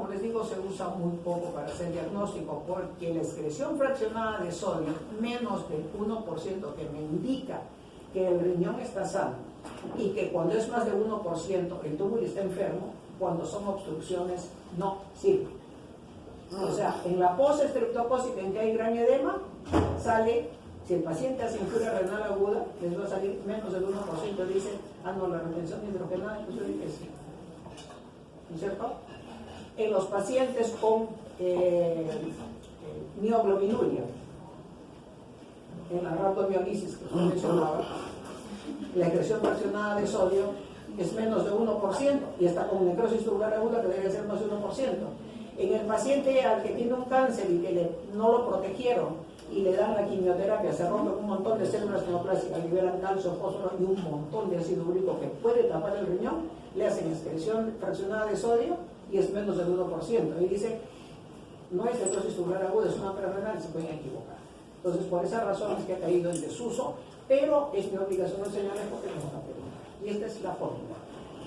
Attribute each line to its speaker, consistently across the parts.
Speaker 1: les digo, se usa muy poco para hacer diagnóstico, porque la excreción fraccionada de sodio, menos del 1%, que me indica que el riñón está sano, y que cuando es más de 1%, el túbulo está enfermo, cuando son obstrucciones, no sirve. O sea, en la post-estreptocócica en que hay gran edema, sale, si el paciente hace infuria renal aguda, les va a salir menos del 1%, dicen, no, la retención hidrogenada, pues yo dije sí. ¿No es cierto? En los pacientes con mioglobinuria, en la rhabdomiolisis que usted mencionaba, la excreción fraccionada de sodio es menos de 1% y está con necrosis tubular aguda que debe ser más de 1%. En el paciente al que tiene un cáncer y que no lo protegieron y le dan la quimioterapia, se rompen un montón de células neoplásicas, liberan calcio, fósforo y un montón de ácido úrico que puede tapar el riñón, le hacen excreción fraccionada de sodio y es menos del 1%. Y dice, no es necrosis tubular aguda, es una prerrenal y se pueden equivocar. Entonces, por esa razón es que ha caído en desuso, pero es mi obligación enseñarles porque no es una pregunta. Y esta es la fórmula.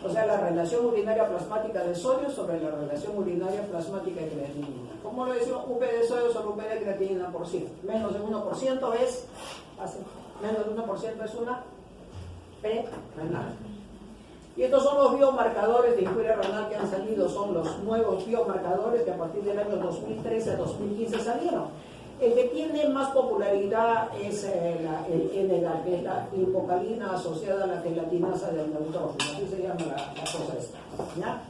Speaker 1: O sea, la relación urinaria plasmática de sodio sobre la relación urinaria plasmática de creatinina. ¿Cómo lo decimos? UP de sodio sobre UP de creatinina por 100. Menos de 1% es, menos de 1% es una pre-renal. Y estos son los biomarcadores de injuria renal que han salido, son los nuevos biomarcadores que a partir del año 2013 a 2015 salieron. El que tiene más popularidad es el NDAL, que es la lipocalina asociada a la gelatinasa del neutrófilo, así se llama la cosa esta, ¿ya?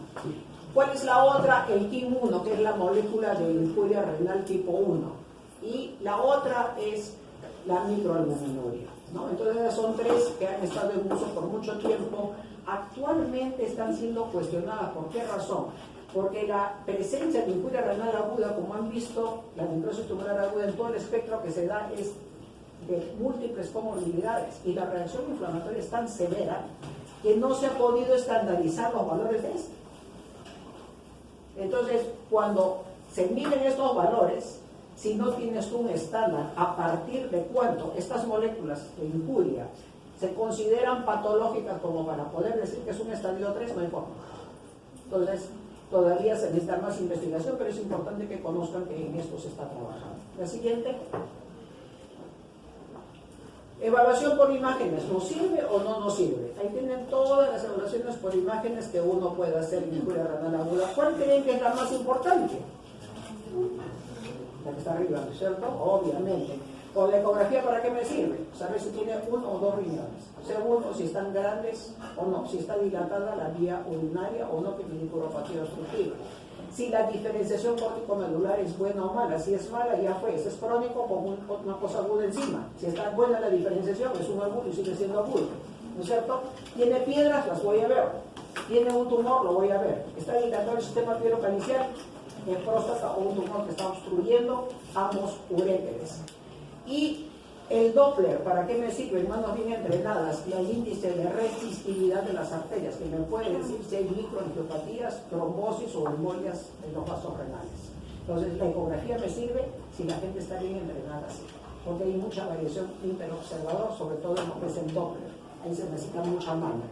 Speaker 1: ¿Cuál es la otra? El KIM1, que es la molécula de injuria renal tipo 1. Y la otra es la microalbuminuria, ¿no? Entonces esas son tres que han estado en uso por mucho tiempo. Actualmente están siendo cuestionadas. ¿Por qué razón? Porque la presencia de injuria renal aguda, como han visto, la necrosis tubular aguda en todo el espectro que se da es de múltiples comorbilidades y la reacción inflamatoria es tan severa que no se ha podido estandarizar los valores de esto. Entonces, cuando se miden estos valores, si no tienes tú un estándar a partir de cuánto estas moléculas de injuria se consideran patológicas como para poder decir que es un estadio 3, no hay forma. Entonces, todavía se necesita más investigación, pero es importante que conozcan que en esto se está trabajando. La siguiente. Evaluación por imágenes. ¿Nos sirve o no nos sirve? Ahí tienen todas las evaluaciones por imágenes que uno puede hacer en injuria renal aguda. ¿Cuál creen que es la más importante? La que está arriba, ¿no es cierto? Obviamente. Con la ecografía, ¿para qué me sirve? Saber si tiene uno o dos riñones. Segundo, si están grandes o no. Si está dilatada la vía urinaria o no, que tiene neuropatía obstructiva. Si la diferenciación corticomedular es buena o mala. Si es mala, ya fue. Si es crónico, con una cosa aguda encima. Si está buena la diferenciación, es un agudo y sigue siendo agudo. ¿No es cierto? Tiene piedras, las voy a ver. Tiene un tumor, lo voy a ver. Está dilatado el sistema piero-calicial, en próstata o un tumor que está obstruyendo ambos uréteres. Y el Doppler, ¿para qué me sirve? En manos bien entrenadas, y el índice de resistividad de las arterias, que me puede decir si hay microangiopatías, trombosis o embolias en los vasos renales. Entonces, la ecografía me sirve si la gente está bien entrenada, sí, porque hay mucha variación interobservador, sobre todo en lo que es el Doppler. Ahí se necesita mucha mano.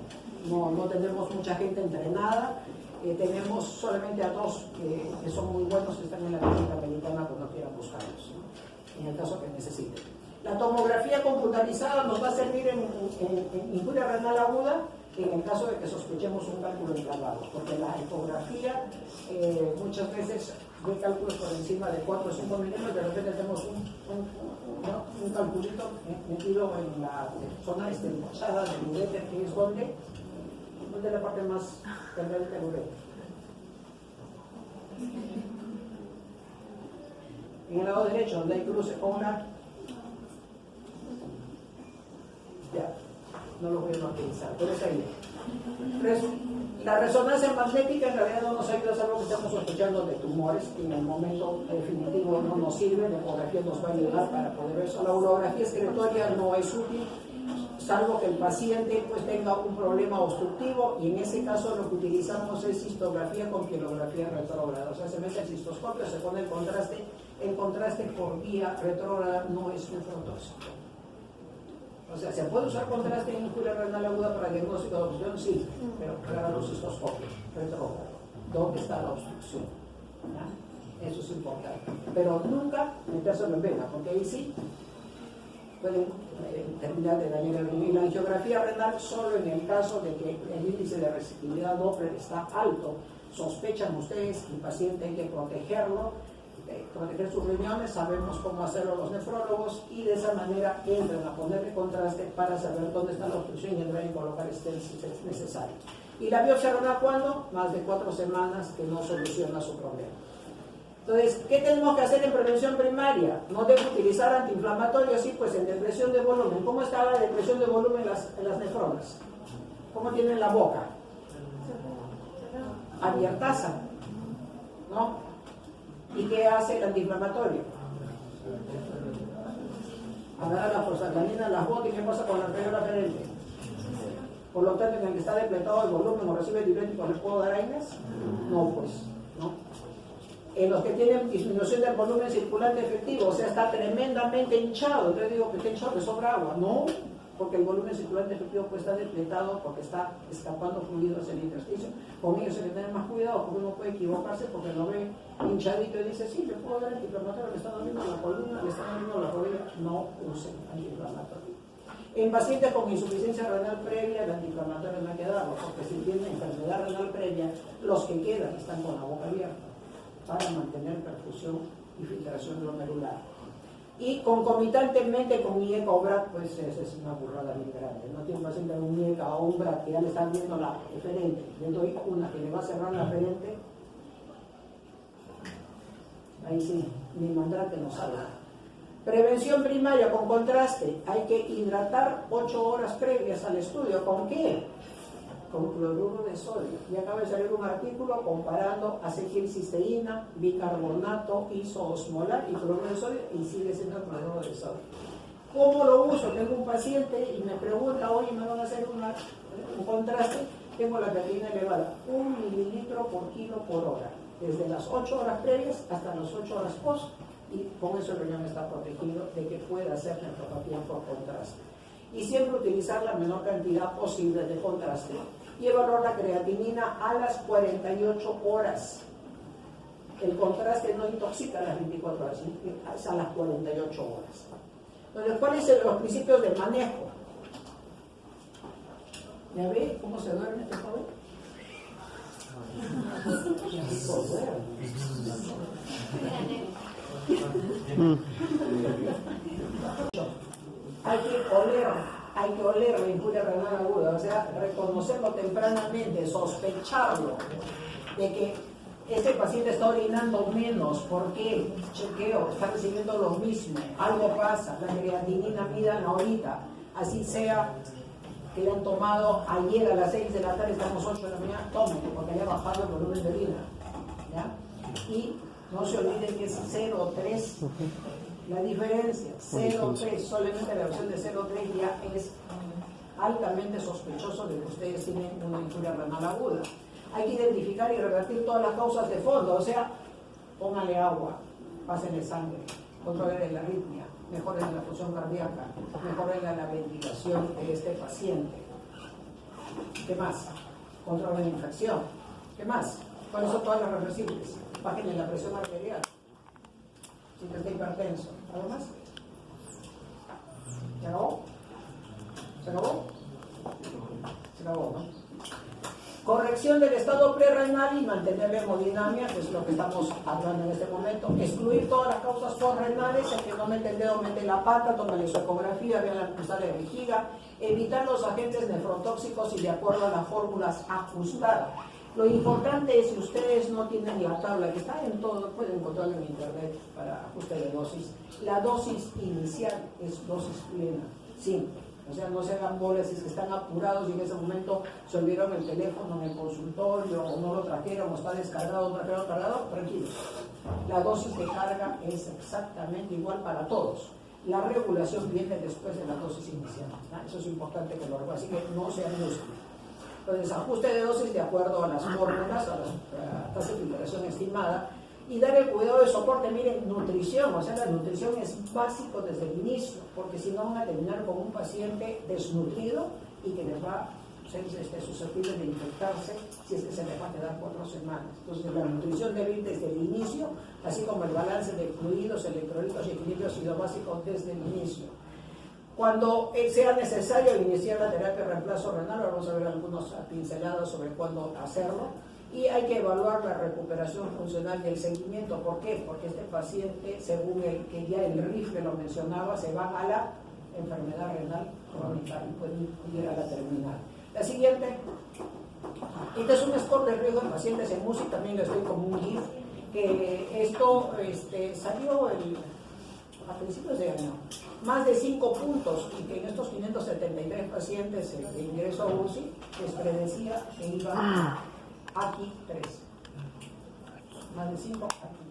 Speaker 1: No tenemos mucha gente entrenada. Tenemos solamente a dos que son muy buenos, que están en la clínica americana cuando quieran buscarlos, ¿no? En el caso que necesiten. La tomografía computarizada nos va a servir en injuria renal aguda en el caso de que sospechemos un cálculo enclavado, porque la ecografía muchas veces ve cálculos por encima de 4 o 5 milímetros, de repente tenemos un calculito metido en la zona estrechada del uréter, que es donde la parte más tendrá del uréter. En el lado derecho, donde hay cruce con una... Ya, no lo voy a utilizar, pero es ahí. La resonancia magnética en realidad no nos ayuda, es algo que estamos sospechando de tumores, que en el momento definitivo no nos sirve. La ecografía nos va a ayudar para poder ver eso. La urografía excretoria no es útil, salvo que el paciente pues tenga un problema obstructivo, y en ese caso lo que utilizamos es cistografía con pielografía retrógrada. O sea, se mete el cistoscopio, se pone el contraste por vía retrógrada no es nefrotóxico. O sea, ¿se puede usar contraste en injuria renal aguda para diagnóstico de obstrucción? Sí, pero para los cistoscopios retrógrado. ¿Dónde está la obstrucción? ¿ya? Eso es importante. Pero nunca metérselo en vena, porque ahí sí pueden terminar de dañar el riñón. Y la angiografía renal solo en el caso de que el índice de receptividad Doppler está alto. Sospechan ustedes que el paciente hay que protegerlo, proteger sus riñones, sabemos cómo hacerlo los nefrólogos y de esa manera entran a ponerle contraste para saber dónde está la obstrucción y entrar y colocar stents si es necesario. ¿Y la biopsia renal cuándo? Más de 4 semanas que no soluciona su problema. Entonces, ¿qué tenemos que hacer en prevención primaria? No debo utilizar antiinflamatorios, sí, pues en depresión de volumen. ¿Cómo está la depresión de volumen en las nefronas? ¿Cómo tienen la boca? Abiertaza, ¿no? ¿Y qué hace el antiinflamatorio? Agarra la prostaglandina, las bota y ¿qué pasa con la arteriola aferente? Por lo tanto, en el que está depletado el volumen o recibe diuréticos, ¿les puedo dar AINES? No, pues, ¿no? En los que tienen disminución del volumen circulante efectivo, o sea, está tremendamente hinchado, entonces digo que está hinchado, que sobra agua. No, porque el volumen circulante efectivo puede estar depletado porque está escapando fluido hacia el intersticio. Con ellos hay que tener más cuidado porque uno puede equivocarse porque lo ve hinchadito y dice, sí, le puedo dar antiinflamatorio, le está doliendo la columna, le está doliendo la rodilla. No usen antiinflamatorio. En pacientes con insuficiencia renal previa, el antiinflamatorio no hay que darlo, porque si tienen enfermedad renal previa, los que quedan están con la boca abierta para mantener perfusión y filtración glomerular. Y concomitantemente con IECA o BRAC, pues esa es una burrada bien grande. No tiene un paciente con un IECA o un BRAC que ya le están viendo la referente, le doy una que le va a cerrar la referente, ahí sí, ni mandar que no salga. Prevención primaria con contraste, hay que hidratar 8 horas previas al estudio. ¿Con qué? Con cloruro de sodio. Y acaba de salir un artículo comparando acetilcisteína, bicarbonato isoosmolar y cloruro de sodio y sigue siendo cloruro de sodio. ¿Cómo lo uso? Tengo un paciente y me pregunta, oye, me van a hacer un contraste, tengo la creatinina elevada, 1 mililitro por kilo por hora, desde las 8 horas previas hasta las 8 horas post, y con eso el riñón está protegido de que pueda hacer nefropatía por contraste. Y siempre utilizar la menor cantidad posible de contraste y evaluar la creatinina a las 48 horas. El contraste no intoxica a las 24 horas, es a las 48 horas. Entonces, ¿cuáles son los principios de manejo? ¿Ya ve cómo se duerme este joven? Ya rico duerme. Hay que oler la injuria renal aguda, o sea, reconocerlo tempranamente, sospecharlo de que este paciente está orinando menos. ¿Por qué? Chequeo, está recibiendo lo mismo, algo pasa, la creatinina midan ahorita, así sea que le han tomado ayer a las 6 de la tarde, estamos 8 de la mañana, tómenlo porque haya bajado el volumen de orina, ¿ya? Y no se olviden que es 0,3 la diferencia, 0,3, solamente la versión de 0,3 ya es altamente sospechoso de que ustedes tienen una injuria renal aguda. Hay que identificar y revertir todas las causas de fondo, o sea, póngale agua, pásenle sangre, controlen la arritmia, mejoren la función cardíaca, mejoren la ventilación de este paciente. ¿Qué más? Controlen la infección. ¿Qué más? ¿Cuáles son todas las reversibles? Bajen la presión arterial, si que está hipertenso. ¿Algo más? ¿Se acabó? ¿Se acabó? Se acabó, ¿no? Corrección del estado prerrenal y mantener la hemodinamia, que es lo que estamos hablando en este momento. Excluir todas las causas porrenales, el que no mete el dedo, mete la pata, toma la ecografía, vean la cruzada de vejiga. Evitar los agentes nefrotóxicos y de acuerdo a las fórmulas ajustadas. Lo importante es, si ustedes no tienen la tabla, que está en todo, pueden encontrarla en internet para ajuste de dosis, la dosis inicial es dosis plena, simple. O sea, no se hagan bolas si es que están apurados y en ese momento se olvidaron el teléfono en el consultorio o no lo trajeron o está descargado, trajeron cargado, tranquilos. La dosis de carga es exactamente igual para todos. La regulación viene después de la dosis inicial. ¿No? Eso es importante que lo hagan, así que no se angustien. Entonces, ajuste de dosis de acuerdo a las fórmulas, a la tasa de filtración estimada, y dar el cuidado de soporte. Miren, nutrición, o sea, la nutrición es básico desde el inicio, porque si no van a terminar con un paciente desnutrido y que les va a ser susceptibles de infectarse si es que se deja quedar 4 semanas. Entonces, la nutrición debe ir desde el inicio, así como el balance de fluidos, electrolitos y equilibrio ha sido básico desde el inicio. Cuando sea necesario iniciar la terapia de reemplazo renal, vamos a ver algunas pinceladas sobre cuándo hacerlo. Y hay que evaluar la recuperación funcional y el seguimiento. ¿Por qué? Porque este paciente, según el que ya el rifle lo mencionaba, se va a la enfermedad renal crónica y puede ir a la terminal. La siguiente, este es un score de riesgo de pacientes en UCI, también le estoy como un GIF, que esto salió a principios de año, más de 5 puntos, y que en estos 573 pacientes de ingreso a UCI les predecía que iba aquí 3. Más de 5, aquí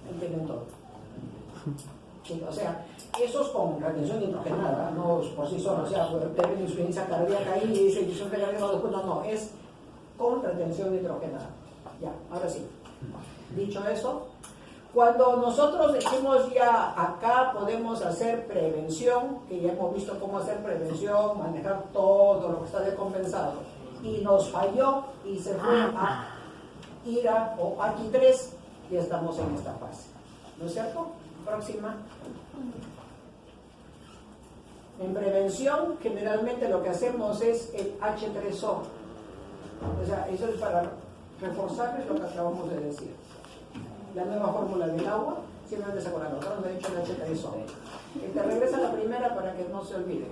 Speaker 1: 3. Entienden todo. Sí, o sea, esos con retención nitrogenada, no por sí solos, o sea, tienen insuficiencia cardíaca ahí y dice insuficiencia cardíaca después, no, es con retención nitrogenada. Ya, ahora sí. Dicho eso, cuando nosotros decimos ya acá podemos hacer prevención, que ya hemos visto cómo hacer prevención, manejar todo lo que está descompensado, y nos falló y se fue a IRA o aquí 3, ya estamos en esta fase. ¿No es cierto? Próxima. En prevención, generalmente lo que hacemos es el H3O. O sea, eso es para reforzarles lo que acabamos de decir. La nueva fórmula del agua, simplemente se acuerdan, nosotros hemos dicho el H3O. Que te regresa a la primera para que no se olvide.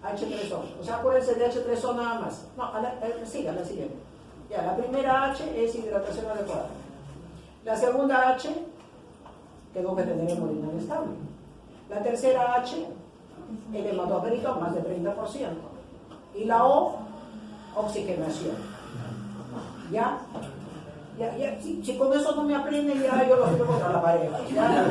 Speaker 1: H3O. O sea, acuérdense de H3O nada más. No, siga la siguiente. Ya, la primera H es hidratación adecuada. La segunda H, tengo que tener hemodinamia estable. La tercera H, el hematocrito más de 30%. Y la O, oxigenación. ¿Ya? Si con eso no me aprenden, ya yo lo tengo contra la pared. ¿Ya?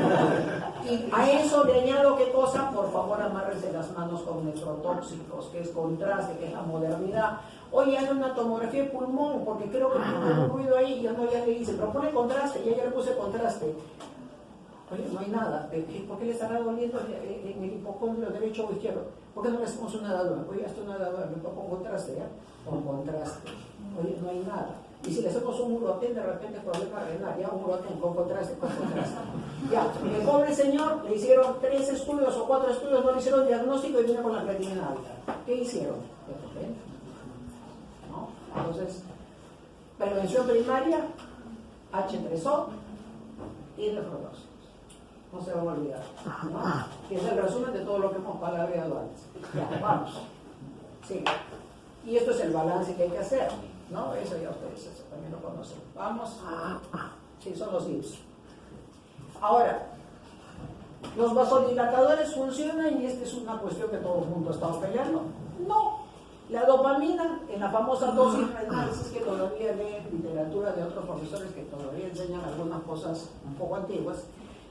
Speaker 1: Y a eso le añado qué cosa, por favor amárrense las manos con neurotóxicos, que es contraste, que es la modernidad. Oye, hagan una tomografía de pulmón, porque creo que tiene un ruido ahí, y ya le hice, pero pone contraste, y ya le puse contraste. Oye, no hay nada. ¿Por qué le estará doliendo en el hipocondrio derecho o izquierdo? ¿Por qué no le hacemos una dadura? Oye, esto es una dadura, le pongo contraste, ¿ya? Con contraste. Oye, no hay nada. Y si le hacemos un uroten, de repente problema renal, ya un uroten con contraste, con contraste. Ya, el pobre señor le hicieron 3 estudios o 4 estudios, no le hicieron diagnóstico y vino con la creatinina alta. ¿Qué hicieron? ¿No? Entonces, prevención primaria, H3O y nefrodosis. No se van a olvidar, ¿no? Que es el resumen de todo lo que hemos palabreado antes. Ya, vamos. Sí. Y esto es el balance que hay que hacer, ¿no? Eso ya ustedes eso también lo conocen. Vamos. Sí, son los tips. Ahora, ¿los vasodilatadores funcionan? Y esta es una cuestión que todo el mundo ha estado peleando. No. La dopamina, en la famosa dosis renal, es que todavía leen literatura de otros profesores que todavía enseñan algunas cosas un poco antiguas,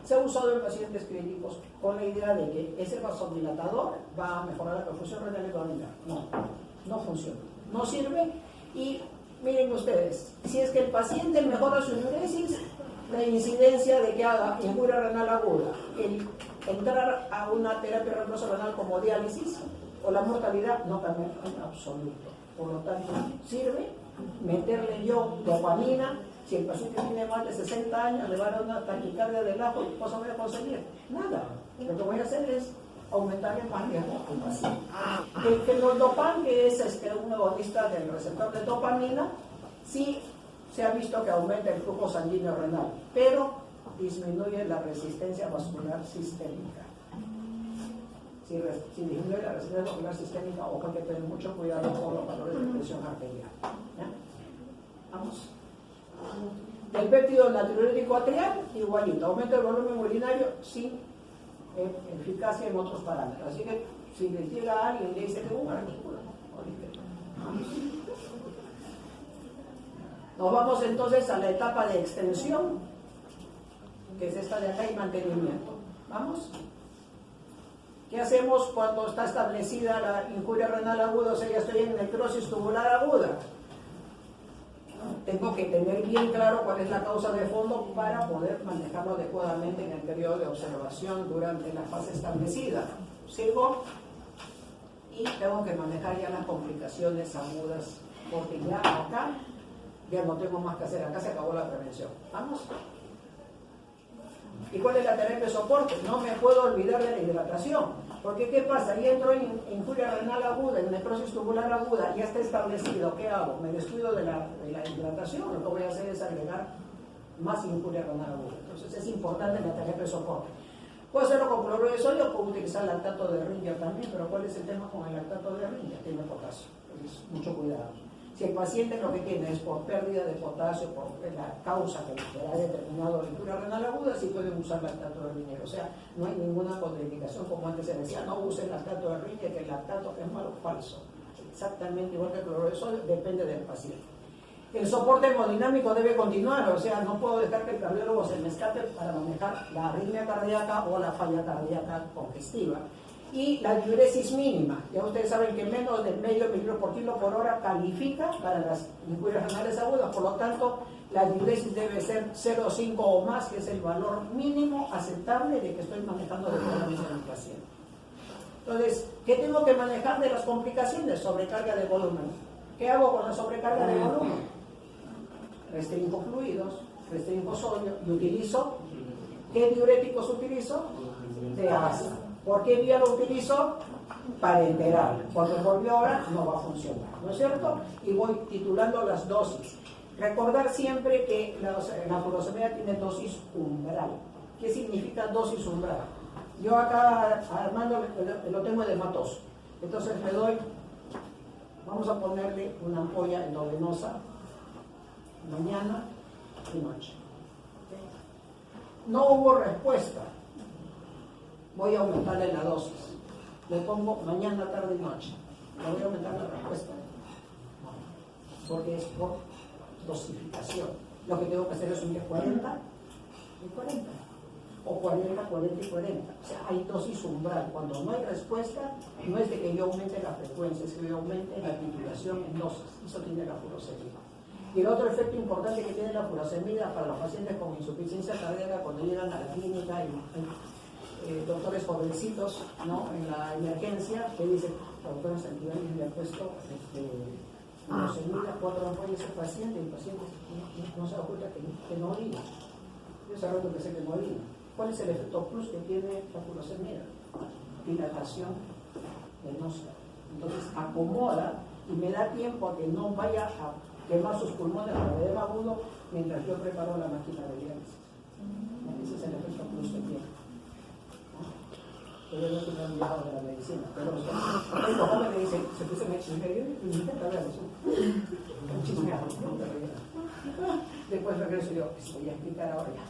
Speaker 1: se ha usado en pacientes clínicos con la idea de que ese vasodilatador va a mejorar la perfusión renal hepática. No funciona, no sirve. Y miren ustedes, si es que el paciente mejora su diuresis, la incidencia de que haga injuria renal aguda, el entrar a una terapia de reemplazo renal como diálisis o la mortalidad no cambia en absoluto. Por lo tanto, sirve meterle yo dopamina. Si el paciente tiene más de 60 años, le va a dar una taquicardia del ajo, ¿qué cosa voy a conseguir? Nada. Lo que voy a hacer es aumentar el más riesgo al paciente. El fenoldopan, que es un agonista del receptor de dopamina, sí se ha visto que aumenta el flujo sanguíneo renal, pero disminuye la resistencia vascular sistémica. Si disminuye la resistencia vascular sistémica, ojo, hay que tener mucho cuidado con los valores de presión arterial. ¿Ya? Vamos. El péptido natriurético atrial, igualito, aumenta el volumen urinario sin eficacia en otros parámetros. Así que si les llega a alguien y le dice que nos vamos entonces a la etapa de extensión, que es esta de acá, y mantenimiento. ¿Vamos? ¿Qué hacemos cuando está establecida la injuria renal aguda? O sea, ya estoy en necrosis tubular aguda. Tengo que tener bien claro cuál es la causa de fondo para poder manejarlo adecuadamente en el periodo de observación durante la fase establecida. ¿Sigo? y tengo que manejar ya las complicaciones agudas, porque ya acá ya no tengo más que hacer, acá se acabó la prevención. ¿Vamos? ¿Y cuál es la terapia de soporte? No me puedo olvidar de la hidratación, porque ¿qué pasa? Ya entro en injuria renal aguda, en necrosis tubular aguda, ya está establecido, ¿qué hago? Me descuido de la hidratación, lo que voy a hacer es agregar más injuria renal aguda. Entonces es importante la terapia de soporte. Puedo hacerlo con cloruro de sodio, puedo utilizar lactato de rinja también, pero ¿cuál es el tema con el lactato de rinja? Tiene potasio, entonces mucho cuidado. Si el paciente lo que tiene es por pérdida de potasio, por la causa que ha determinado la injuria renal aguda, sí pueden usar lactato de rinja. O sea, no hay ninguna contraindicación, como antes se decía, no usen lactato de rinja, que el lactato es malo, falso. Exactamente igual que el cloruro de sodio, depende del paciente. El soporte hemodinámico debe continuar, o sea, no puedo dejar que el cardiólogo se me escape para manejar la arritmia cardíaca o la falla cardíaca congestiva. Y la diuresis mínima, ya ustedes saben que menos de medio mililitro por kilo por hora califica para las injurias renales agudas, por lo tanto, la diuresis debe ser 0,5 o más, que es el valor mínimo aceptable de que estoy manejando adecuadamente a mi paciente. Entonces, ¿qué tengo que manejar de las complicaciones? Sobrecarga de volumen. ¿Qué hago con la sobrecarga de volumen? Restringo fluidos, restringo sodio y utilizo, ¿qué diuréticos utilizo? Teasa. ¿Por qué vía lo utilizo? Parenteral. Cuando volvió ahora no va a funcionar, ¿no es cierto? Y voy titulando las dosis. Recordar siempre que la furosemida tiene dosis umbral. ¿Qué significa dosis umbral? Yo acá Armando lo tengo edematoso. Entonces le doy, vamos a ponerle una ampolla endovenosa mañana y noche. No hubo respuesta. Voy a aumentarle la dosis. Le pongo mañana, tarde y noche. ¿Le voy a aumentar la respuesta? No. Porque es por dosificación. Lo que tengo que hacer es un de 40 y 40. O 40, 40 y 40. O sea, hay dosis umbral. Cuando no hay respuesta, no es de que yo aumente la frecuencia, es que yo aumente la titulación en dosis. Eso tiene la furosemida. Y el otro efecto importante que tiene la furosemida para los pacientes con insuficiencia cardíaca cuando llegan a la clínica y doctores jovencitos, ¿no?, en la emergencia, que dicen, doctor Santibáñez le ha puesto furosemida 4 ampollas al paciente, y el paciente no se da cuenta que no orina. Yo sé rato que sé que no orina. ¿Cuál es el efecto plus que tiene la furosemida? Dilatación venosa. Entonces acomoda y me da tiempo a que no vaya a quemar sus pulmones para edema agudo mientras yo preparo la máquina de diálisis. Ese es el efecto plus que tiene. Pero no estoy tan viajado de la medicina. Pero los jóvenes me dicen, se puso y me intenta ver eso. Un chismeado. Después regreso y digo, voy a explicar ahora ya.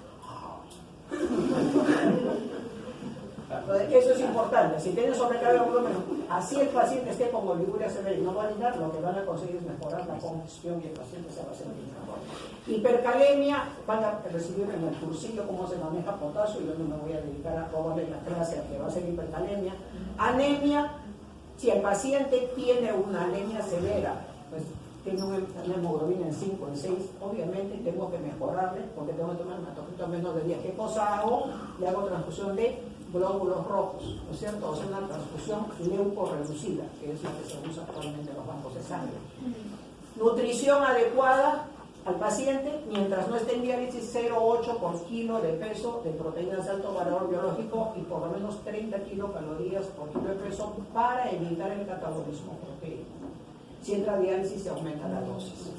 Speaker 1: Entonces, eso es importante. Si tienen sobrecarga de volumen, así el paciente esté con oliguria severa y no va a orinar, lo que van a conseguir es mejorar la congestión y el paciente se va a sentir mejor. Hipercalemia, van a recibir en el cursillo cómo se maneja potasio, y yo no me voy a dedicar a robarle la clase a que va a ser hipercalemia. Anemia, si el paciente tiene una anemia severa, pues tiene una hemoglobina en 5, en 6, obviamente tengo que mejorarle porque tengo que tomar hematocrit menos de 10. ¿Qué cosa hago? Le hago transfusión de glóbulos rojos, ¿no es cierto? O sea, una transfusión leucorreducida, que es la que se usa actualmente en los bancos de sangre. Nutrición adecuada al paciente, mientras no esté en diálisis, 0,8 por kilo de peso de proteínas de alto valor biológico y por lo menos 30 kilocalorías por kilo de peso para evitar el catabolismo proteico. Si entra a diálisis, se aumenta la dosis.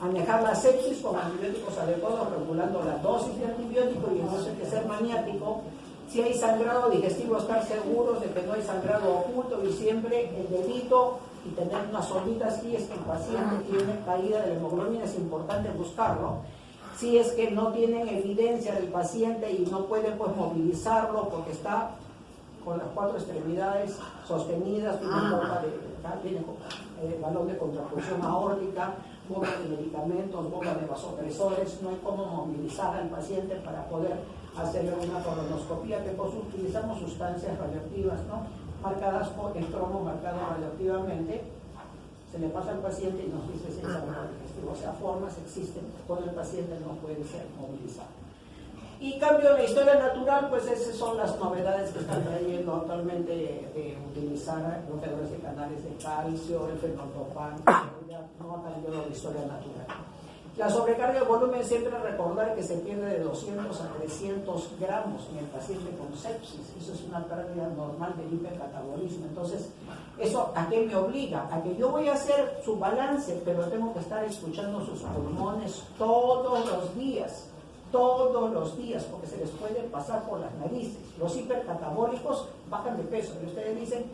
Speaker 1: Manejar la sepsis con antibióticos adecuados, regulando la dosis de antibiótico, y no hay que ser maniático. Si hay sangrado digestivo, estar seguros de que no hay sangrado oculto, y siempre el dedito y tener una sondita si es que el paciente tiene caída de la hemoglobina, es importante buscarlo. Si es que no tienen evidencia del paciente y no pueden pues movilizarlo porque está con las 4 extremidades sostenidas, tiene balón de contracción aórtica, bomba de medicamentos, bomba de vasopresores, no hay cómo movilizar al paciente para poder hacerle una colonoscopía, que pues utilizamos sustancias radioactivas, ¿no?, marcadas por el cromo marcado radioactivamente. Se le pasa al paciente y nos dice si es sangrado digestivo. O sea, formas existen cuando el paciente no puede ser movilizado. Y cambio en la historia natural, pues esas son las novedades que están trayendo actualmente de utilizar bloqueadores de canales de calcio, el fenoldopan, no ha cambiado la historia natural. La sobrecarga de volumen, siempre recordar que se pierde de 200 a 300 gramos en el paciente con sepsis. Eso es una pérdida normal del hipercatabolismo. Entonces, ¿eso a qué me obliga? A que yo voy a hacer su balance, pero tengo que estar escuchando sus pulmones todos los días, porque se les puede pasar por las narices. Los hipercatabólicos bajan de peso. Y ustedes dicen,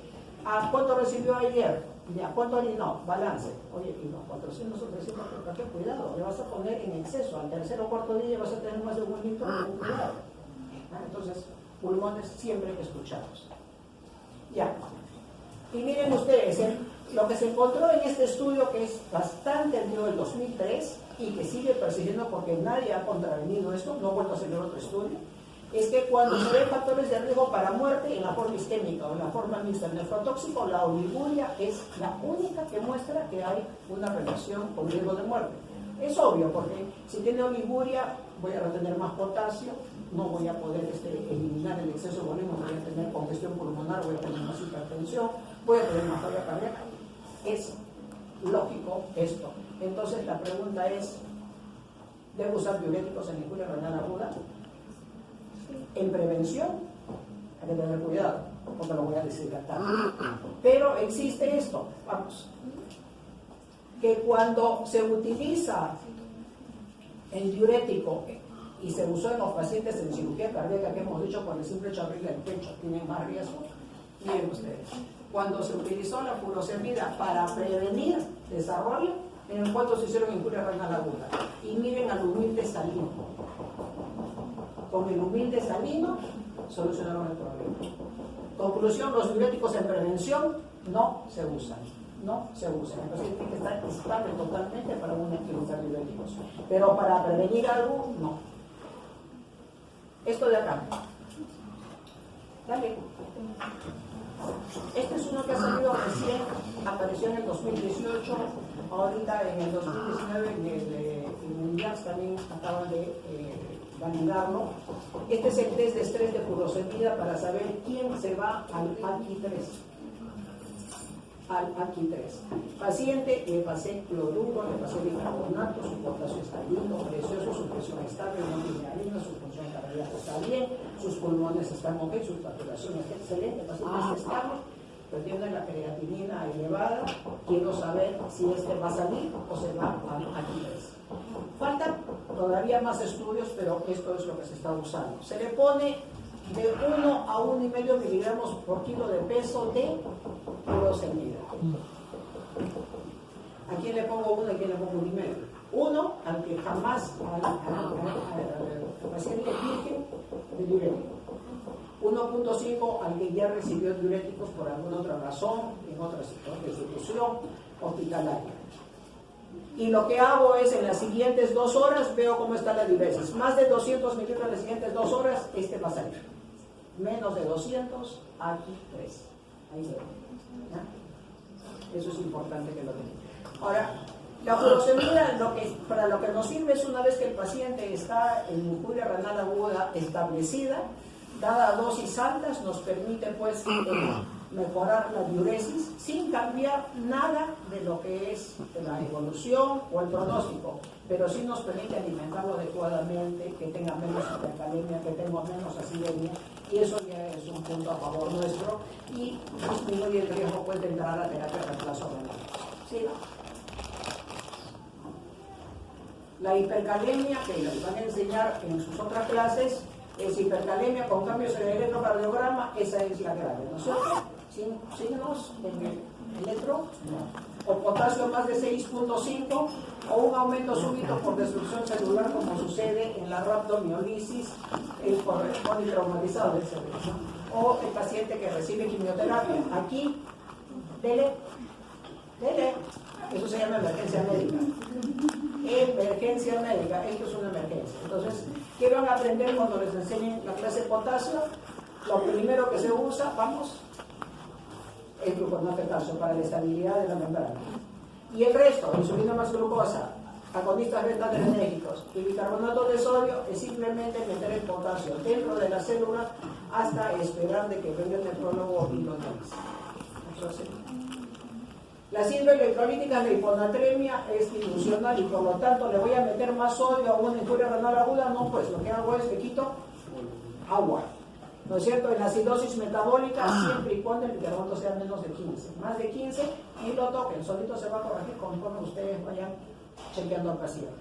Speaker 1: ¿a cuánto recibió ayer? ¿A cuánto orinó? Balance. Oye, y los 400 o 300, ¿para qué? Cuidado, le vas a poner en exceso. Al tercer o cuarto día vas a tener más de 1 litro de cuidado. Entonces, pulmones siempre hay que escucharlos. Ya. Y miren ustedes, lo que se encontró en este estudio, que es bastante antiguo, del 2003, y que sigue persiguiendo porque nadie ha contravenido esto, no ha vuelto a hacer otro estudio, es que cuando se ven factores de riesgo para muerte en la forma isquémica o en la forma mixta nefrotóxico, la oliguria es la única que muestra que hay una relación con riesgo de muerte. Es obvio, porque si tiene oliguria voy a retener más potasio, no voy a poder eliminar el exceso de volumen, voy a tener congestión pulmonar, voy a tener más hipertensión, voy a tener más falla cardíaca. Es lógico esto. Entonces la pregunta es, ¿debo usar diuréticos en injuria renal aguda? En prevención hay que tener cuidado, porque lo voy a deshidratar. Pero existe esto, vamos, que cuando se utiliza el diurético y se usó en los pacientes en cirugía cardíaca, que hemos dicho por el simple hecho de abrirle el pecho tienen más riesgo, miren ustedes, cuando se utilizó la furosemida para prevenir desarrollo, en el cual se hicieron injuria renal aguda. Y miren al humilde salino. Con el humilde salino solucionaron el problema. Conclusión, los diuréticos en prevención no se usan. No se usan. Entonces tiene que estar estable totalmente para uno utilizar diuréticos. Pero para prevenir algo, no. Esto de acá. Dale. Este es uno que ha salido recién, apareció en el 2018, ahorita en el 2019 en el IAS también acaban de validarlo. Este es el test de estrés de furosemida para saber quién se va al AQI3. Al AQI3. Paciente, le pasé cloruro, le pasé bicarbonato, su potasio está lindo, precioso, su presión estable, no tiene harina, su función cardíaca está bien, sus pulmones están ok, su saturación está excelente, el paciente está estable, pero tiene la creatinina elevada. Quiero saber si este va a salir o se va al AQI3. Faltan todavía más estudios, pero esto es lo que se está usando. Se le pone de 1 a 1,5 miligramos por kilo de peso de furosemida. ¿A quién le pongo 1 y a quién le pongo 1,5? 1 al que jamás, al paciente virgen de diurético. 1.5 al que ya recibió diuréticos por alguna otra razón, en otra institución hospitalaria. Y lo que hago es, en las siguientes 2 horas, veo cómo está la diuresis. Más de 200 mililitros en las siguientes 2 horas, este va a salir. Menos de 200, aquí 3. Ahí se ve. ¿Ya? Eso es importante que lo tengan. Ahora, la furosemida, para lo que nos sirve es una vez que el paciente está en injuria renal aguda establecida, dada dosis altas, nos permite pues mejorar la diuresis sin cambiar nada de lo que es la evolución o el pronóstico, pero sí nos permite alimentarlo adecuadamente, que tenga menos hipercalemia, que tenga menos acidemia, y eso ya es un punto a favor nuestro y disminuye el riesgo pues, de entrar a terapia de reemplazo renal. ¿Sí? La hipercalemia, que les van a enseñar en sus otras clases, es hipercalemia con cambios en el electrocardiograma, esa es la grave, ¿no es cierto? Signos en el electro, no. O potasio más de 6.5, o un aumento súbito por destrucción celular, como sucede en la rhabdomiolisis, el politraumatizado del cerebro, ¿no? O el paciente que recibe quimioterapia. Aquí, dele, eso se llama emergencia médica. Emergencia médica, esto es una emergencia. Entonces, ¿qué van a aprender cuando les enseñen la clase de potasio? Lo primero que se usa, vamos, el gluconato de calcio para la estabilidad de la membrana. Y el resto, insulina más glucosa, agonistas beta-adrenérgicos y bicarbonato de sodio es simplemente meter el potasio dentro de la célula hasta esperar de que venga el nefrólogo y lo analice. La síntesis electrolítica de hiponatremia es dilucional y por lo tanto le voy a meter más sodio a una infuria renal aguda. No, pues lo que hago es que quito agua, ¿no es cierto? En la acidosis metabólica, siempre y cuando el bicarbonato sea menos de 15. Más de 15, ni lo toquen, solito se va a corregir conforme ustedes vayan chequeando al paciente.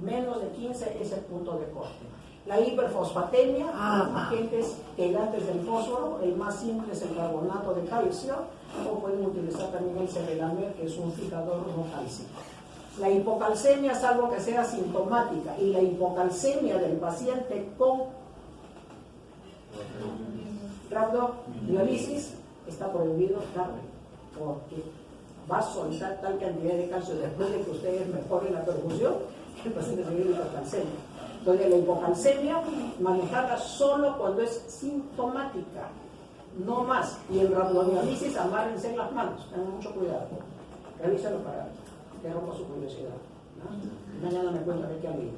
Speaker 1: Menos de 15 es el punto de corte. La hiperfosfatemia, los agentes quelantes del fósforo, el más simple es el carbonato de calcio, o pueden utilizar también el cerelamer, que es un fijador no cálcico. La hipocalcemia, salvo que sea sintomática, y la hipocalcemia del paciente con rhabdomiólisis está prohibido darle, porque va a soltar tal cantidad de calcio después de que ustedes mejoren la perfusión, que el paciente se viene hipocalcemia. Entonces la hipocalcemia, manejarla solo cuando es sintomática, no más. Y en rhabdomiólisis, amárrense en las manos, tengan mucho cuidado, revísenlo para que rompa su curiosidad, ¿no? Mañana me cuentan de qué han leído.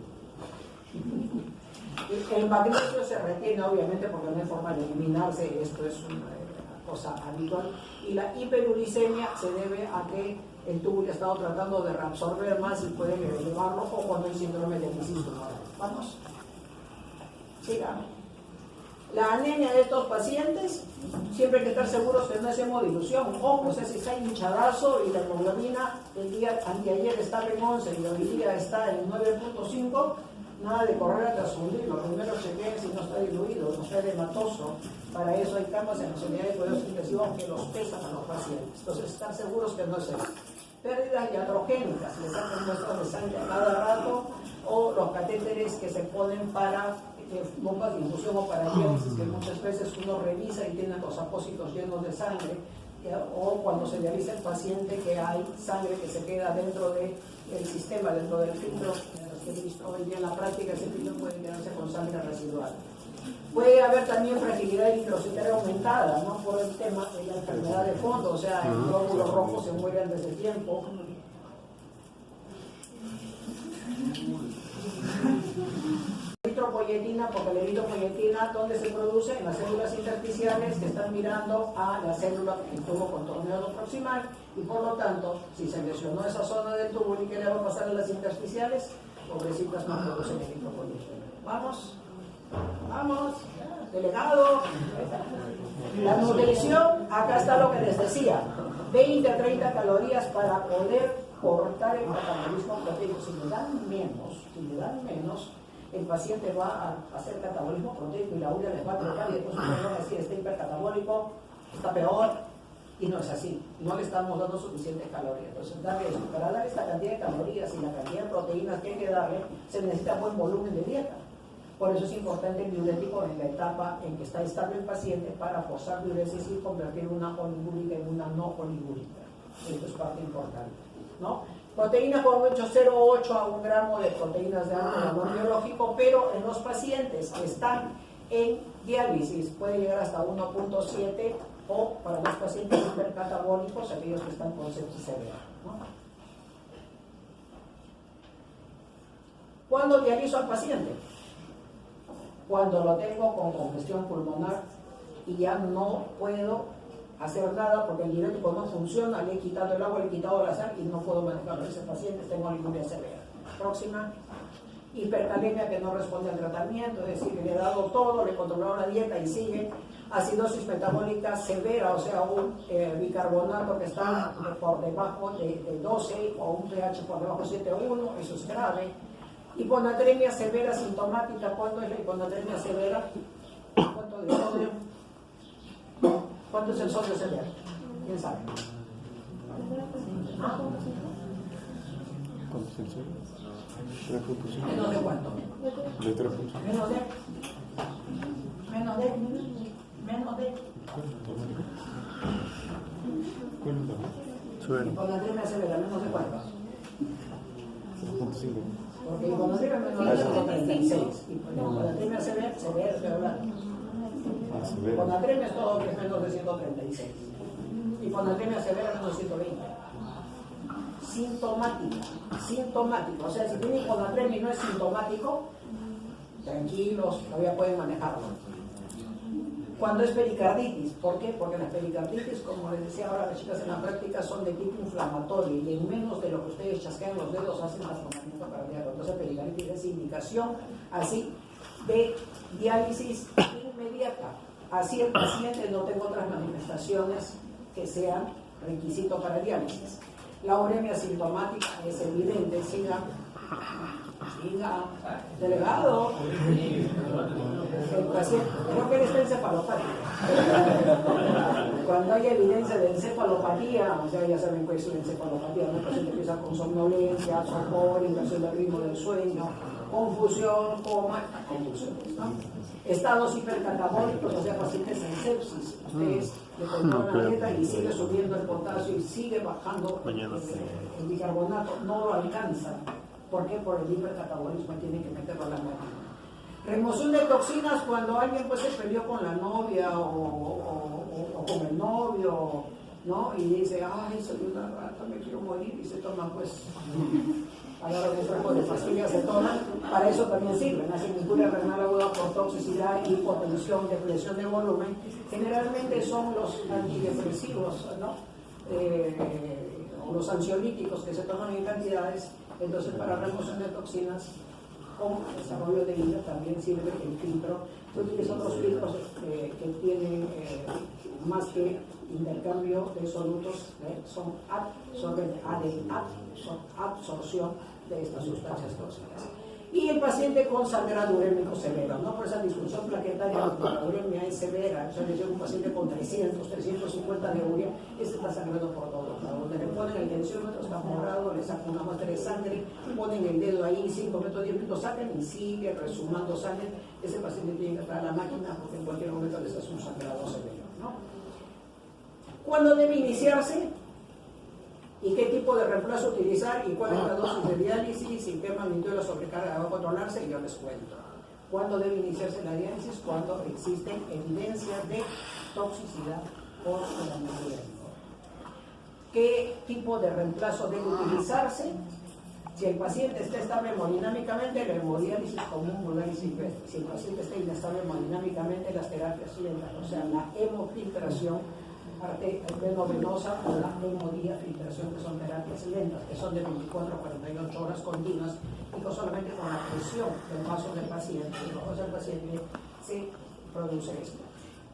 Speaker 1: El magnesio se retiene obviamente porque no hay forma de eliminarse, esto es una cosa habitual, y la hiperuricemia se debe a que el túbulo ha estado tratando de reabsorber más y puede elevarlo, o cuando hay síndrome de crisis tumoral. Vamos, sigamos. La anemia de estos pacientes, siempre hay que estar seguros que no es hemodilución. Ojo, si está hinchadazo y la hemoglobina el día anteayer estaba en 11 y hoy día está en 9.5, nada de correr a transfundirlo. Primero chequeen si no está diluido, no está edematoso. Para eso hay camas en las unidades de cuidados intensivos que los pesan a los pacientes. Entonces, estar seguros que no es eso. Pérdidas iatrogénicas, les sacan muestras de sangre a cada rato, o los catéteres que se ponen para bombas de infusión o para diálisis, que muchas veces uno revisa y tiene los apósitos llenos de sangre, o cuando se dializa el paciente que hay sangre que se queda dentro del sistema, dentro del filtro. He visto hoy día en la práctica, ese filtro puede quedarse con sangre residual. Puede haber también fragilidad intracitaria aumentada, ¿no? Por el tema de la enfermedad de fondo, o sea, el glóbulo rojo se muere antes de tiempo. Eritropoyetina, porque la eritropoyetina, ¿dónde se produce? En las células intersticiales que están mirando a la célula que tuvo contorneado proximal, y por lo tanto, si se lesionó esa zona del túbulo, ¿y qué le va a pasar a las intersticiales? Pobrecitas no producen eritropoyetina. Vamos. Vamos, delegado. La nutrición, acá está lo que les decía, 20 a 30 calorías para poder cortar el catabolismo proteico. Si le dan menos, el paciente va a hacer catabolismo proteico y la urea les va a trepar y después ustedes van a decir, está hipercatabólico, está peor, y no es así, no le estamos dando suficientes calorías. Entonces, para dar esta cantidad de calorías y la cantidad de proteínas que hay que darle, se necesita buen volumen de dieta. Por eso es importante el diurético en la etapa en que está estable el paciente para forzar diuresis y convertir una oligúrica en una no oligúrica. Esto es parte importante, ¿no? Proteínas por mucho 0,8 a 1 gramo de proteínas de alto valor biológico, pero en los pacientes que están en diálisis puede llegar hasta 1,7, o para los pacientes hipercatabólicos, aquellos que están con sepsis severa, ¿no? ¿Cuándo dializo al paciente? Cuando lo tengo con congestión pulmonar y ya no puedo hacer nada porque el diurético no funciona, le he quitado el agua, le he quitado la sal y no puedo manejarlo. Ese paciente tengo oliguria severa. Próxima, hipercalemia que no responde al tratamiento, es decir, le he dado todo, le he controlado la dieta y sigue. Acidosis metabólica severa, o sea, un bicarbonato que está por debajo de 12 o un pH por debajo de 7,1, eso es grave. Hiponatremia severa sintomática. ¿Cuándo es la hiponatremia severa? ¿Cuánto de sodio? ¿Cuánto es el sodio severo? ¿Quién sabe?
Speaker 2: ¿Cuánto es el sodio? 3.5.
Speaker 1: ¿Menos de cuánto?
Speaker 2: De 3.5.
Speaker 1: Menos de. Hiponatremia severa, menos de cuánto.
Speaker 2: 3.5.
Speaker 1: Porque hiponatremia menor de 136. Hiponatremia severa, estoy hablando. Hiponatremia es todo que es menos de 136. Hiponatremia severa menos de 120. sintomática, o sea, si tiene hiponatremia y no es sintomático, tranquilos, todavía pueden manejarlo. Cuando es pericarditis, ¿por qué? Porque las pericarditis, como les decía ahora las chicas en la práctica, son de tipo inflamatorio y en menos de lo que ustedes chasquean los dedos hacen transformamiento cardíaco. Entonces pericarditis es indicación así de diálisis inmediata. Así el paciente no tenga otras manifestaciones que sean requisito para diálisis. La uremia sintomática es evidente, siga, delegado. El paciente, creo que él está encefalopático. Cuando hay evidencia de encefalopatía, o sea, ya saben cuál es la encefalopatía, ¿no? El paciente empieza con somnolencia, sopor, inversión del ritmo del sueño, confusión, coma, convulsiones, ¿no? Estados hipercatabólicos, o sea, pacientes en sepsis. Ustedes le controlan la dieta y sigue subiendo el potasio y sigue bajando el bicarbonato, no lo alcanzan. ¿Por qué? Por el hipercatabolismo, tienen que meterlo a la máquina. Remoción de toxinas cuando alguien pues se peleó con la novia o con el novio, ¿no? Y dice, ay, soy una rata, me quiero morir, y se toman pues agarran un frasco de pastillas, se toman, para eso también sirven, hacen injuria renal aguda por toxicidad, hipotensión, depresión de volumen, generalmente son los antidepresivos, ¿no? O los ansiolíticos que se toman en cantidades. Entonces para remoción de toxinas con desarrollo de ira también sirve el filtro. Se utilizan otros filtros que tienen más que intercambio de solutos, son absorción de estas sustancias tóxicas. Y el paciente con sangrado urémico severo, ¿no? Por esa disfunción plaquetaria, la uremia es severa, o sea, un paciente con 350 de urea, ese está sangrando por todos lados. Donde le ponen el tensiómetro, está morado, le sacan una muestra de sangre, ponen el dedo ahí, 5 minutos, 10 minutos, sacan y sigue resumando sangre. Ese paciente tiene que estar a la máquina porque en cualquier momento les hace un sangrado severo, ¿no? ¿Cuándo debe iniciarse? ¿Y qué tipo de reemplazo utilizar? ¿Y cuál es la dosis de diálisis? ¿Y qué magnitud de la sobrecarga va a controlarse? Y yo les cuento. ¿Cuándo debe iniciarse la diálisis? Cuando existen evidencias de toxicidad por melamina. ¿Qué tipo de reemplazo debe utilizarse? Si el paciente está estable hemodinámicamente, la hemodiálisis común, hemodiálisis silvestre. Si el paciente está inestable hemodinámicamente, las terapias lentas, o sea, la hemofiltración venosa o la hemodiafiltración, que son terapias lentas, que son de 24 a 48 horas continuas y que solamente con la presión del vaso del paciente, se produce esto.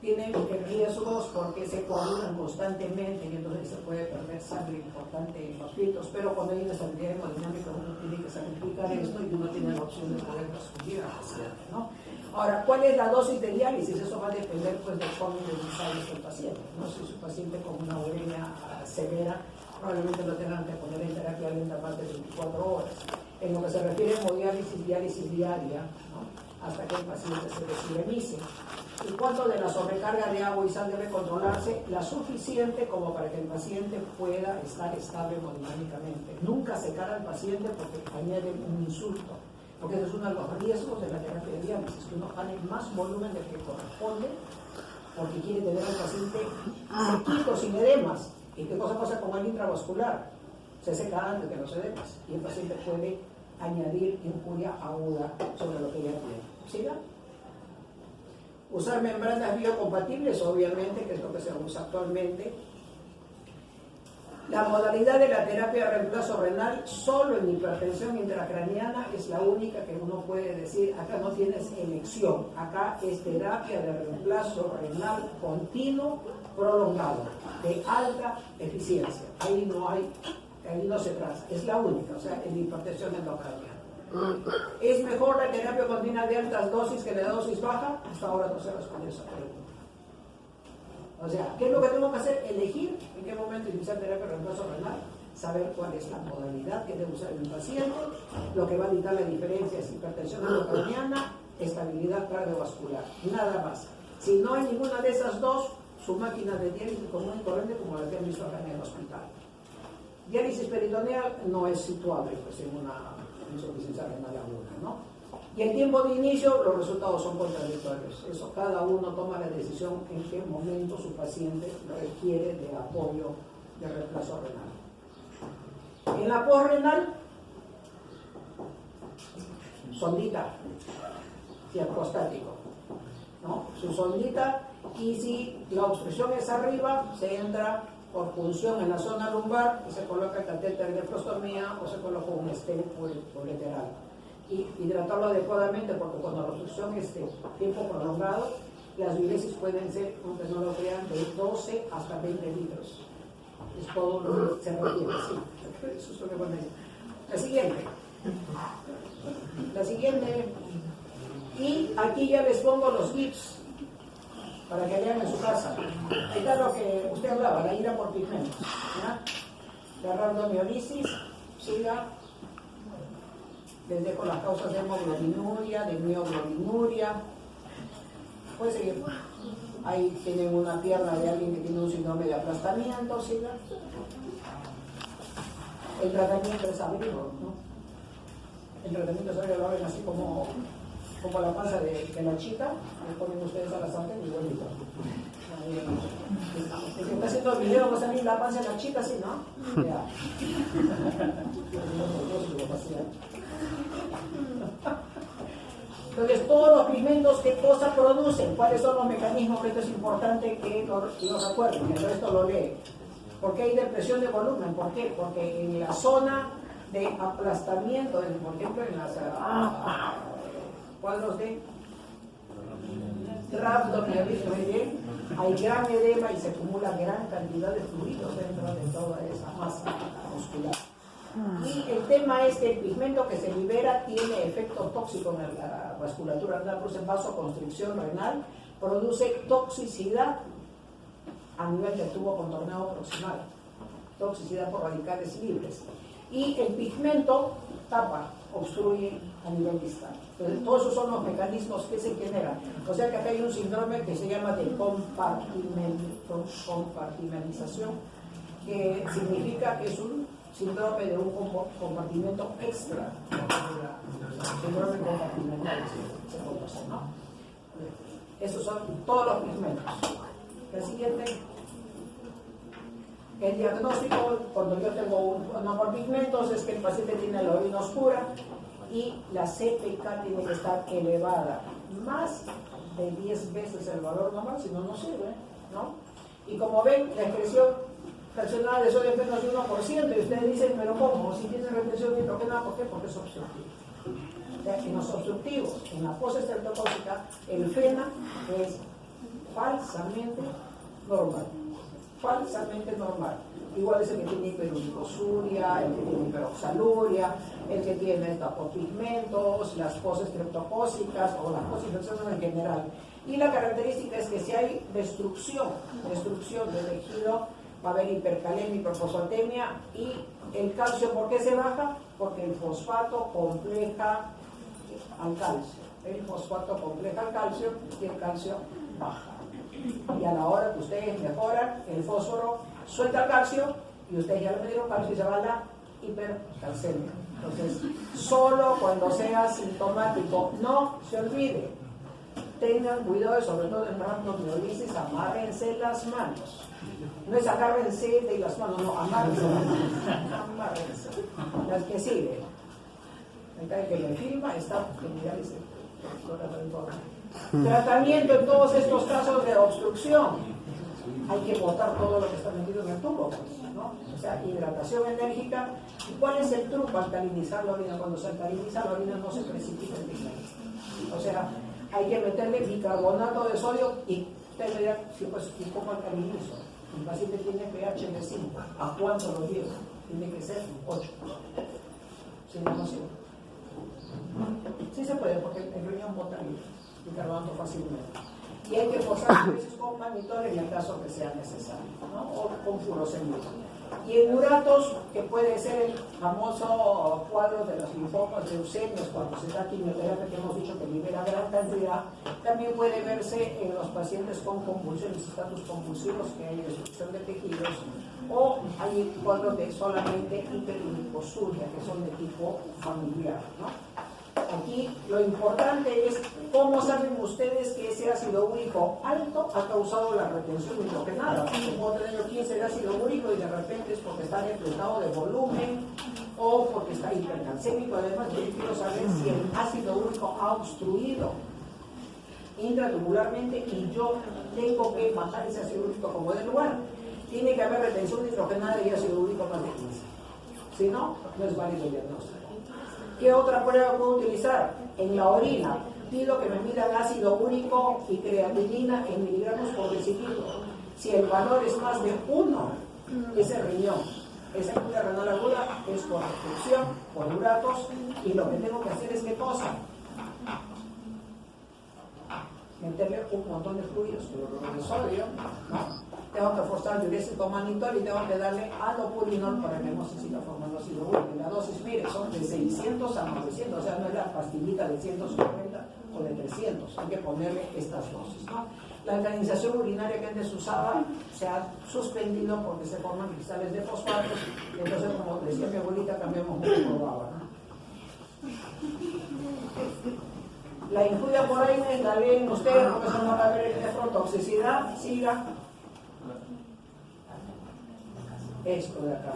Speaker 1: Tienen riesgos porque se coagulan constantemente y entonces se puede perder sangre importante en los filtros, pero cuando hay inestabilidad hemodinámica uno tiene que sacrificar esto y uno tiene la opción de poder transfundir al paciente, ¿no? Ahora, ¿cuál es la dosis de diálisis? Eso va a depender pues de cómo indemnizado es el paciente, ¿no? Si es un paciente con una uremia severa, probablemente lo tengan que poner en terapia lenta más de 24 horas. En lo que se refiere a hemodiálisis, diálisis diaria, ¿no? Hasta que el paciente se desinemice. ¿Y cuánto de la sobrecarga de agua y sal debe controlarse? La suficiente como para que el paciente pueda estar estable hemodinámicamente. Nunca secar al paciente porque añade un insulto. Porque ese es uno de los riesgos de la terapia de diálisis, que uno gane más volumen del que corresponde, porque quiere tener al paciente sequito, sin edemas. ¿Y qué cosa pasa con el intravascular? Se seca antes de los edemas, y el paciente puede añadir injuria aguda sobre lo que ya tiene. ¿Siga? Usar membranas biocompatibles, obviamente, que es lo que se usa actualmente. La modalidad de la terapia de reemplazo renal solo en hipertensión intracraniana es la única que uno puede decir, acá no tienes elección, acá es terapia de reemplazo renal continuo prolongado, de alta eficiencia. Ahí no se trata, es la única, o sea, en hipertensión endocraniana. ¿Es mejor la terapia continua de altas dosis que la dosis baja? Hasta ahora no se responde esa pregunta. O sea, ¿qué es lo que tengo que hacer? Elegir en qué momento utilizar terapia de reemplazo renal, saber cuál es la modalidad que debe usar el paciente, lo que va a dictar la diferencia es hipertensión endocraniana, estabilidad cardiovascular, nada más. Si no hay ninguna de esas dos, su máquina de diálisis común y corriente como la que han visto acá en el hospital. Diálisis peritoneal no es situable pues, en una insuficiencia renal aguda, ¿no? Y el tiempo de inicio, los resultados son contradictorios. Eso cada uno toma la decisión en qué momento su paciente requiere de apoyo de reemplazo renal. En la posrenal, sondita, ciatostático, ¿no? Su sondita, y si la obstrucción es arriba, se entra por punción en la zona lumbar y se coloca el catéter de prostomía o se coloca un stent ureteral. Y hidratarlo adecuadamente, porque cuando la obstrucción esté tiempo prolongado, las diuresis pueden ser, aunque no lo crean, de 12 hasta 20 litros. Es todo lo que se requiere, sí. Eso es lo que pone ahí. La siguiente. Y aquí ya les pongo los GIFs para que vean en su casa. Ahí está lo que usted hablaba, la ira por pigmentos. La rhabdomiolisis, siga. Les dejo las causas de hemoglobinuria, de mioglobinuria. Puede seguir. Ahí tienen una pierna de alguien que tiene un síndrome de aplastamiento, siga. El tratamiento es abrigo, ¿no? El tratamiento es abrigo, lo ven así como la panza de la chica, le ponen ustedes a la sartén y igualito. El que está haciendo el video va a salir la panza de la chica, así, ¿no? Ya. Entonces, todos los pigmentos, ¿qué cosa producen? ¿Cuáles son los mecanismos? Esto es importante que lo recuerden, que el resto lo lee. ¿Por qué hay depresión de volumen? ¿Por qué? Porque en la zona de aplastamiento, por ejemplo, en las cuadros de rhabdomiolisis, hay gran edema y se acumula gran cantidad de fluidos dentro de toda esa masa muscular. Y el tema es que el pigmento que se libera tiene efecto tóxico en la vasculatura renal, produce vasoconstricción renal, produce toxicidad a nivel del tubo contorneado proximal, toxicidad por radicales libres. Y el pigmento tapa, obstruye a nivel distal. Entonces, todos esos son los mecanismos que se generan. O sea que acá hay un síndrome que se llama de compartimentización, que significa que es un síndrome de un compartimento extra. Síndrome compartimental se conoce, ¿no? Esos son todos los pigmentos. El siguiente. El diagnóstico, cuando yo tengo uno por pigmentos, es que el paciente tiene la orina oscura y la CPK tiene que estar elevada, más de 10 veces el valor normal, si no, no sirve, ¿no? Y como ven, la excreción fraccionada de sodio es menos de 1%, y ustedes dicen, pero ¿cómo? Si tiene retención nitrogenada, ¿por qué? Porque es obstructivo. O sea, en los obstructivos, en la pose estreptocócica, el FENA es falsamente normal. Falsamente normal. Igual es el que tiene hiperuricosuria, el que tiene hiperoxaluria, el que tiene tapopigmentos, las poses estreptocócicas o las poses infecciosas en general. Y la característica es que si hay destrucción de tejido, va a haber hipercalemia, hiperfosfatemia, y el calcio, ¿por qué se baja? Porque el fosfato compleja al calcio. El fosfato compleja al calcio y el calcio baja. Y a la hora que ustedes mejoran, el fósforo suelta el calcio y ustedes ya le metieron calcio y se va a la hipercalcemia. Entonces, solo cuando sea sintomático, no se olvide, tengan cuidado, sobre todo en rhabdomiolisis, amárrense las manos. No es agárrense de las manos, no, amárrense las manos. Amárrense. Las que siguen. El que me filma está genial y se tratamiento en todos estos casos de obstrucción. Hay que botar todo lo que está metido en el tubo, pues, ¿no? O sea, hidratación enérgica. ¿Y cuál es el truco? Alcalinizar la orina. Cuando se alcaliniza la orina no se precipita el pigmento. O sea, hay que meterle bicarbonato de sodio y ustedes me dirán, sí, pues, ¿y cómo alcalinizo? El paciente tiene pH de 5. ¿A cuánto lo llevo? Tiene que ser 8. Si no, no sirve. Sí se puede, porque el riñón bota bicarbonato fácilmente. Y hay que forzar a veces con monitor en el caso que sea necesario, ¿no? O con furosemida. Y en uratos, que puede ser el famoso cuadro de los linfomas leucemios, cuando se da quimioterapia, que hemos dicho que libera gran cantidad, también puede verse en los pacientes con convulsiones, estatus convulsivos, que hay destrucción de tejidos, o hay cuadros de solamente hiperuricosuria, que son de tipo familiar, ¿no? Aquí lo importante es cómo saben ustedes que ese ácido úrico alto ha causado la retención nitrogenada. Puedo tener yo 15 de ácido úrico y de repente es porque está depletado de volumen o porque está hipercalcémico. Además, yo quiero saber si el ácido úrico ha obstruido intratubularmente y yo tengo que bajar ese ácido úrico como del lugar. Tiene que haber retención nitrogenada y ácido úrico más de 15. Si no, no es válido el diagnóstico. ¿Qué otra prueba puedo utilizar? En la orina, pido que me midan ácido úrico y creatinina en miligramos por decilitro. Si el valor es más de 1, ese riñón, esa injuria renal aguda es por obstrucción, por uratos, y lo que tengo que hacer es ¿qué cosa? Meterle un montón de fluidos, cloruro de sodio, ¿no? Tengo que forzar diurético manitol y tengo que darle allopurinol para que no se siga formando ácido úrico. La dosis, mire, son de 600 a 900, o sea, no es la pastillita de 150 o de 300, hay que ponerle estas dosis, ¿no? La alcalinización urinaria que antes usaba se ha suspendido porque se forman cristales de fosfatos, entonces, como decía mi abuelita, cambiamos mucho por agua, ¿no? La injuria por ahí me la leen ustedes, porque eso no va a haber nefrotoxicidad, siga. Esto de acá,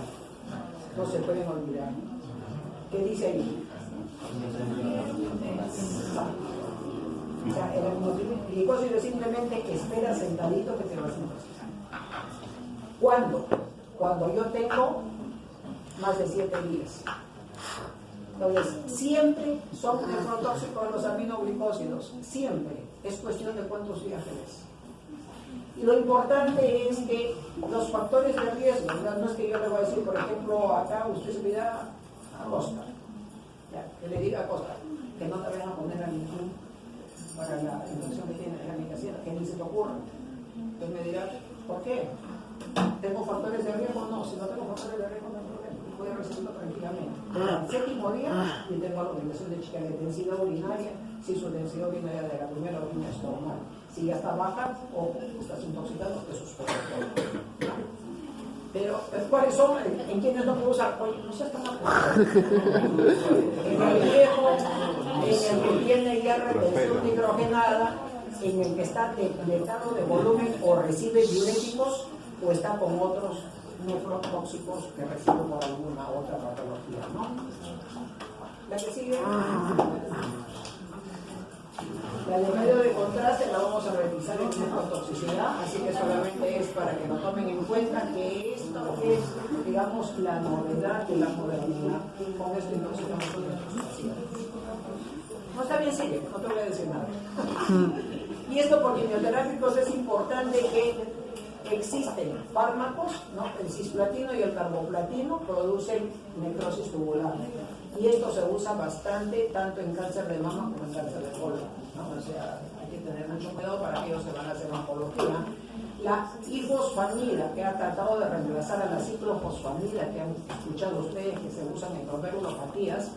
Speaker 1: no se pueden olvidar. ¿Qué dice ahí? O sea, el glicósido simplemente espera sentadito que te vas a intoxicar. ¿Cuándo? Cuando yo tengo más de 7 días. Entonces, siempre son nefrotóxicos los aminoglicósidos, siempre. Es cuestión de cuántos días tenés. Y lo importante es que los factores de riesgo, no es que yo le voy a decir, por ejemplo, acá usted se pida a Costa, ya, que le diga a Costa, que no te vayan a poner a ningún para la infección que tiene en la medicación, que ni se te ocurra. Entonces me dirá, ¿por qué? ¿Tengo factores de riesgo? No, si no tengo factores de riesgo no hay problema, voy a recibirlo tranquilamente. Al séptimo día, yo tengo la obligación de checar la densidad urinaria, si su densidad urinaria de la primera orina es normal. Si ya está baja o estás intoxicado, te suspende todo. Pero, ¿cuáles son? ¿En quiénes no puedo usar? Oye, no seas tan apurado. En el viejo, en el que tiene ya retención nitrogenada, en el que está depletado de volumen o recibe diuréticos o está con otros nefrotóxicos que recibe por alguna otra patología, ¿no? La que sigue. La de medio de contraste la vamos a revisar en nefrotoxicidad, así que solamente es para que lo tomen en cuenta que esto es, digamos, la novedad de la modernidad. Con esto intoxicamos a nuestros pacientes. No está bien, sigue, no te voy a decir nada. Y esto por quimioterápicos es importante que existen fármacos, ¿no? El cisplatino y el carboplatino producen necrosis tubular. Y esto se usa bastante tanto en cáncer de mama como en cáncer de colon, ¿no? O sea, hay que tener mucho cuidado para que ellos se van a hacer oncología. La ifosfamida, que ha tratado de reemplazar a la ciclofosfamida, que han escuchado ustedes que se usan en glomerulopatías.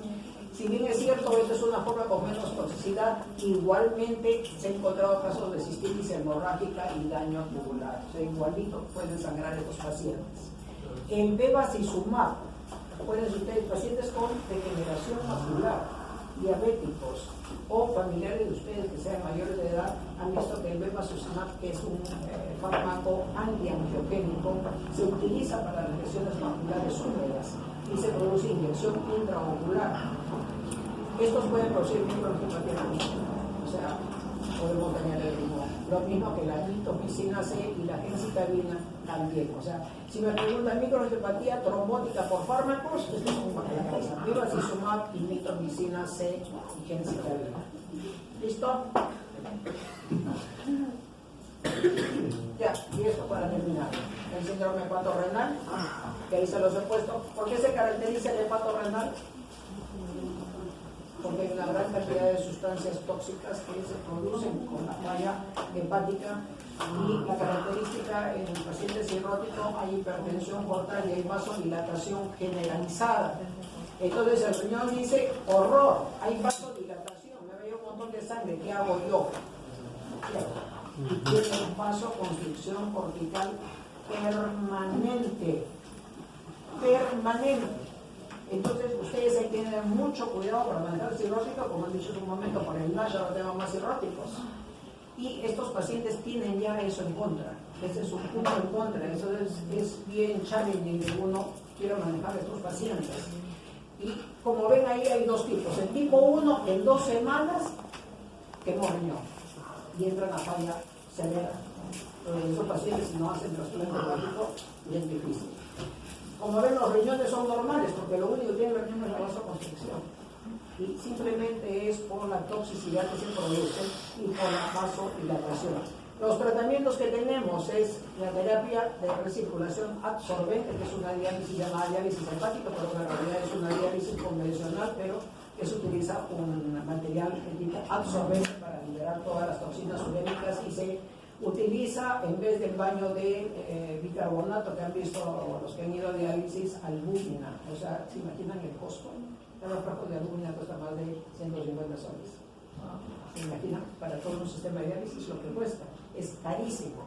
Speaker 1: Si bien es cierto, esta es una forma con menos toxicidad, igualmente se han encontrado casos de cistitis hemorrágica y daño tubular. O sea, igualito pueden sangrar estos pacientes. En bevacizumab, pueden ustedes, pacientes con degeneración macular, diabéticos o familiares de ustedes que sean mayores de edad, han visto que el bevacizumab, que es un fármaco antiangiogénico, se utiliza para las lesiones maculares húmedas y se produce inyección intraocular. Estos pueden producir microangiopatía, o sea, podemos tener el mismo, lo mismo que la mitomicina C y la gencitabina también. O sea, si me preguntan microangiopatía trombótica por fármacos, esto es como para la cabeza. Bevacizumab y mitomicina C y gencitabina. ¿Listo? Ya, y esto para terminar. El síndrome hepatorrenal, que ahí se los he puesto. ¿Por qué se caracteriza el hepatorrenal? Porque hay una gran cantidad de sustancias tóxicas que se producen con la falla hepática y la característica en el paciente cirrótico hay hipertensión portal y hay vasodilatación generalizada. Entonces el riñón dice, horror, hay vasodilatación, me veo un montón de sangre, ¿qué hago yo? Y tiene un vasoconstricción cortical permanente. Entonces, ustedes hay que tener mucho cuidado para manejar el cirrótico, como han dicho en un momento, por el NASH ahora tenemos más cirróticos. Y estos pacientes tienen ya eso en contra. Ese es un punto en contra. Eso es bien challenging que uno quiera manejar a estos pacientes. Y como ven ahí hay dos tipos. El tipo 1 en 2 semanas quemó riñón y entran a falla severa. Esos pacientes, si no hacen trasplante hepático, es difícil. Como ven, los riñones son normales porque lo único que tiene el riñón es la vasoconstricción. Y simplemente es por la toxicidad que se produce y por la vasodilatación. Los tratamientos que tenemos es la terapia de recirculación absorbente, que es una diálisis llamada diálisis hepática, pero en realidad es una diálisis convencional, pero que se utiliza un material de tipo absorbente para liberar todas las toxinas urémicas y se utiliza, en vez del baño de bicarbonato que han visto los que han ido a diálisis, albúmina. O sea, ¿se imaginan el costo? Cada frasco de albúmina cuesta más de 150 soles. ¿Se imaginan? Para todo un sistema de diálisis lo que cuesta. Es carísimo.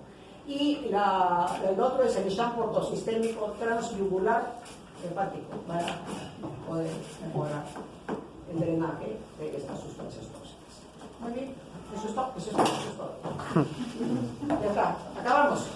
Speaker 1: Y el otro es el shunt portosistémico transyugular hepático para poder mejorar el drenaje de estas sustancias tóxicas. Muy bien, eso es todo. Ya está, acabamos.